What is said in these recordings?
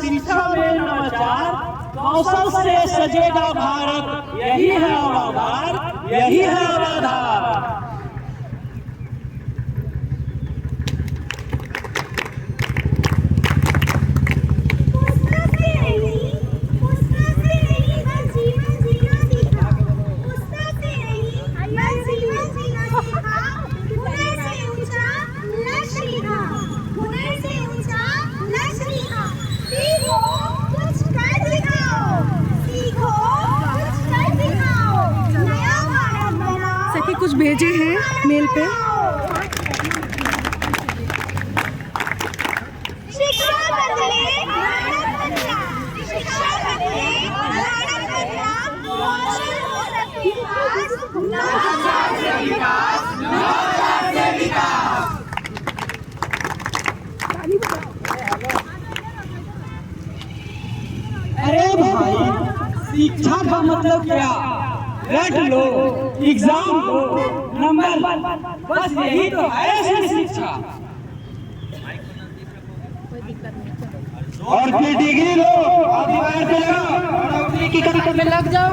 शिक्षा में नवाचार, कौशल से सजेगा भारत, यही है आधार, यही है आधार। कुछ भेजे हैं मेल पे। अरे भाई, शिक्षा का मतलब क्या? रट लो, एग्जाम लो, नंबर, बस यही तो है असली शिक्षा। और फिर डिग्री लो, अधिकार पे लगाओ और नौकरी की कतार में लग जाओ।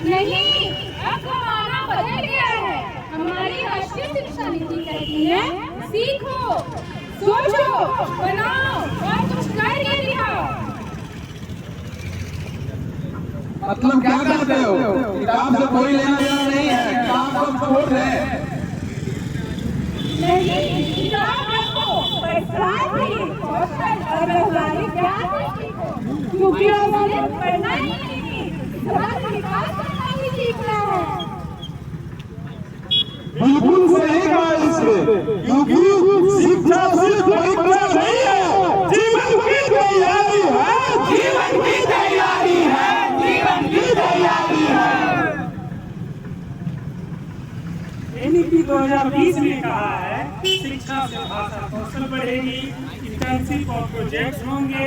नहीं, अब हमारा बदल गया है। हमारी राष्ट्रीय शिक्षा नीति कहती है सीखो, सोचो, बनाओ और कुछ करके दिखाओ। मतलब क्या करते हो? किताब से कोई लेना देना नहीं है, किताब को छोड़ दे। नहीं, किताब रखो, पर साथ ही कौशल और व्यवहारिक ज्ञान सीखो, क्योंकि हमें पढ़ना ही नहीं, समाज विकास करना ही सीखना है। बिल्कुल सही कहा इसने, क्योंकि शिक्षा सिर्फ परीक्षा नहीं है, जीवन की तैयारी है, जीवन की तैयारी है, जीवन की तैयारी है। एनईपी 2020 ने कहा है शिक्षा से भाषा कौशल बढ़ेगी, इंटर्नशिप और प्रोजेक्ट्स होंगे,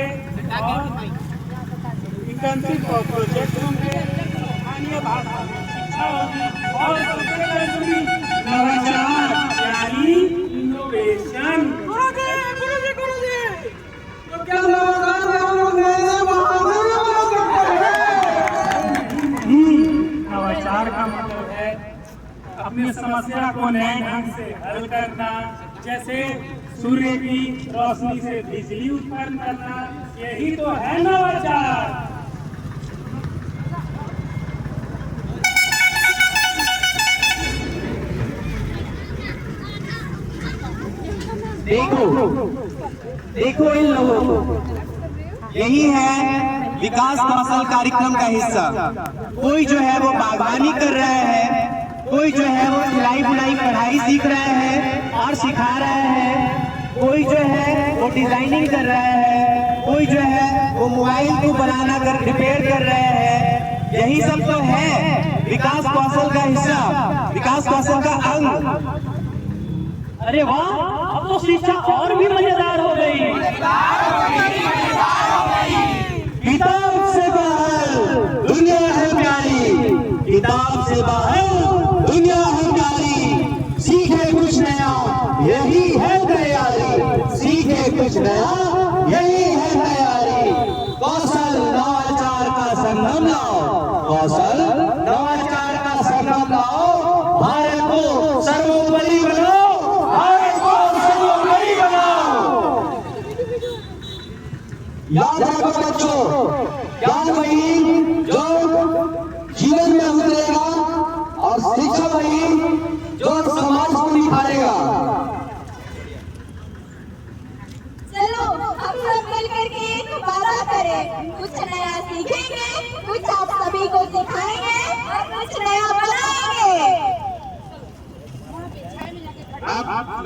स्थानीय भाषा में शिक्षा होगी और सबसे जरूरी नवाचार यानी इनोवेशन। तो क्या नवाचार में हम लोग नए बहाने नवाचार का मतलब है अपनी समस्या को नए ढंग से हल करना, जैसे सूर्य की रोशनी से बिजली उत्पन्न करना, यही तो है नवाचार। देखो इन लोगों को, यही है विकास कौशल कार्यक्रम का हिस्सा। कोई जो है वो बागवानी कर रहा है, कोई जो है वो सिलाई बुनाई कढ़ाई सीख रहा है और सिखा रहा है, कोई जो है वो डिजाइनिंग कर रहा है, कोई जो है वो मोबाइल को बनाना कर रिपेयर कर रहा है। यही सब तो है विकास कौशल का हिस्सा, विकास कौशल का अंग। अरे वाह, अब तो शिक्षा और भी मजेदार हो गई। किताब से बाहर दुनिया है प्यारी, किताब से बाहर दुनिया है प्यारी। सीखे कुछ नया, यही है तैयारी, सीखे कुछ नया, यही है तैयारी। कौशल नवाचार का संगम लाओ, कौशल नवाचार का संगम लाओ, भारत को सर्वोपरि बनाओ, भारत को सर्वोपरि बनाओ। याद रखो बच्चों, ज्ञान वही जो जीवन में उतरेगा और शिक्षा वही जो समाज को निखारेगा। चलो हम सब मिल करके एक वादा करें, कुछ नया सीखेंगे, कुछ आप सभी को सिखाएंगे और कुछ नया बनाएंगे।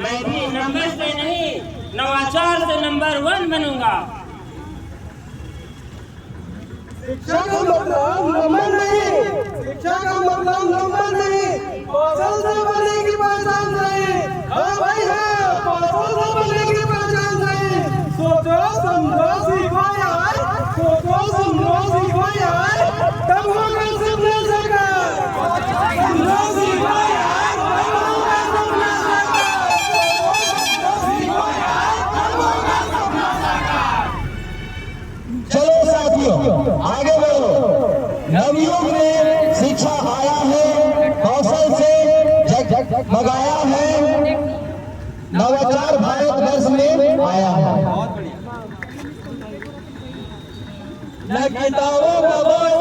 मैं भी नंबर से नहीं, नवाचार से नंबर 1 बनूंगा। शिक्षा का मतलब नंबर नहीं, शिक्षा का मतलब नंबर नहीं, कौशल से बनेगी पहचान नहीं। हाँ भाई है, कौशल से बनेगी पहचान नहीं। सोचो समझो सीखो यार, सोचो समझो सीखो यार, तब होगा सपने साकार। समझो सीखो यार, तब होगा सपने साकार। सोचो समझो सीखो यार, तब होगा डगमगाया है, नवाचार भारतवर्ष में आया है। न किताबों का बोझ,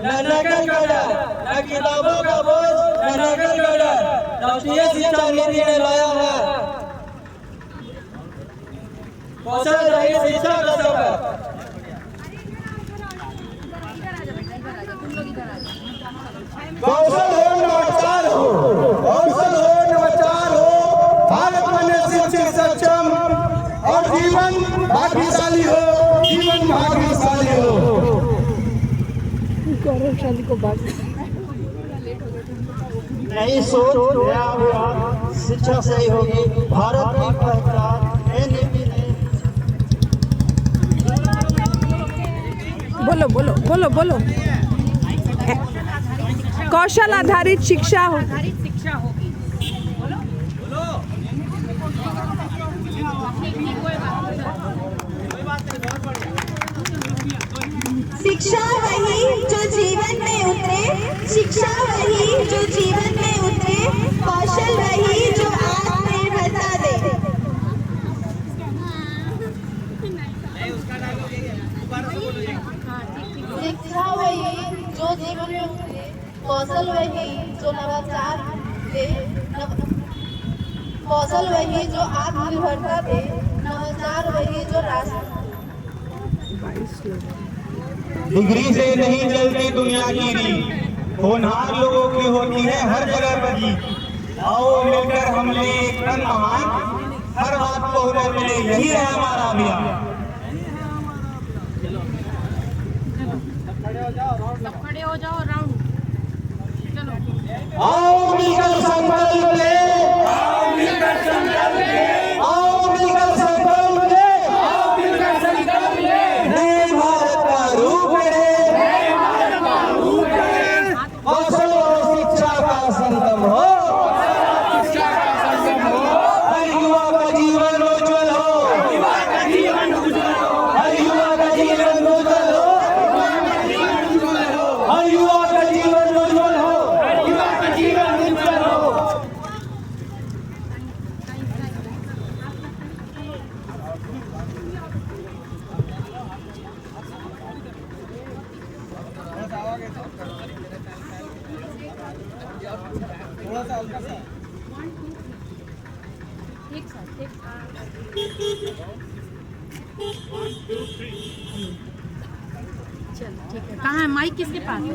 न नकल का डर, न किताबों का बोझ, न नकल का डर, राष्ट्रीय शिक्षा नीति ने लाया है कौशल रहित शिक्षा का सफर। कौशल हो नवाचार हो, कौशल हो नवाचार हो, भारत बने शिक्षित सक्षम और जीवन भाग्यशाली हो, जीवन भाग्यशाली हो। गौरवशाली को बात नई सोच शिक्षा सही होगी, भारत की पहचान नीति ने। बोलो बोलो बोलो बोलो। कौशल आधारित शिक्षा हो। शिक्षा वही जो जीवन में उतरे, शिक्षा वही जो जीवन में उतरे, कौशल वही जो आत्मनिर्भरता दे। शिक्षा वही जो जीवन में उतरे, कौशल वही जो नवाचार दे, कौशल वही जो आत्मनिर्भरता दे, नवाचार वही जो राष्ट्र। डिग्री से नहीं चलती दुनिया की रीत, होनहार लोगों की होती है हर जगह पर जीत। आओ मिलकर हम ले एक तन महान, हर बात को हुनर मिले, यही है हमारा अभियान। खड़े हो जाओ, राउंड चलो। आओ मिलकर संकल्प ले, आओ मिलकर संकल्प ले, आओ मिलकर संकल्प ले, आओ मिलकर संकल्प ले, नए भारत का रूप ले, नए भारत का रूप ले, कौशल और शिक्षा का संगम हो, शिक्षा का संगम हो, हर युवा का जीवन उज्जवल हो, हर युवा का जीवन उज्जवल हो, हर युवा का जीवन उज्जवल हो, हर युवा का जीवन उज्जवल हो, हर युवा का जीवन उज्जवल हो। एक साथ चलो ठीक है। कहाँ है माइक, किसके पास है?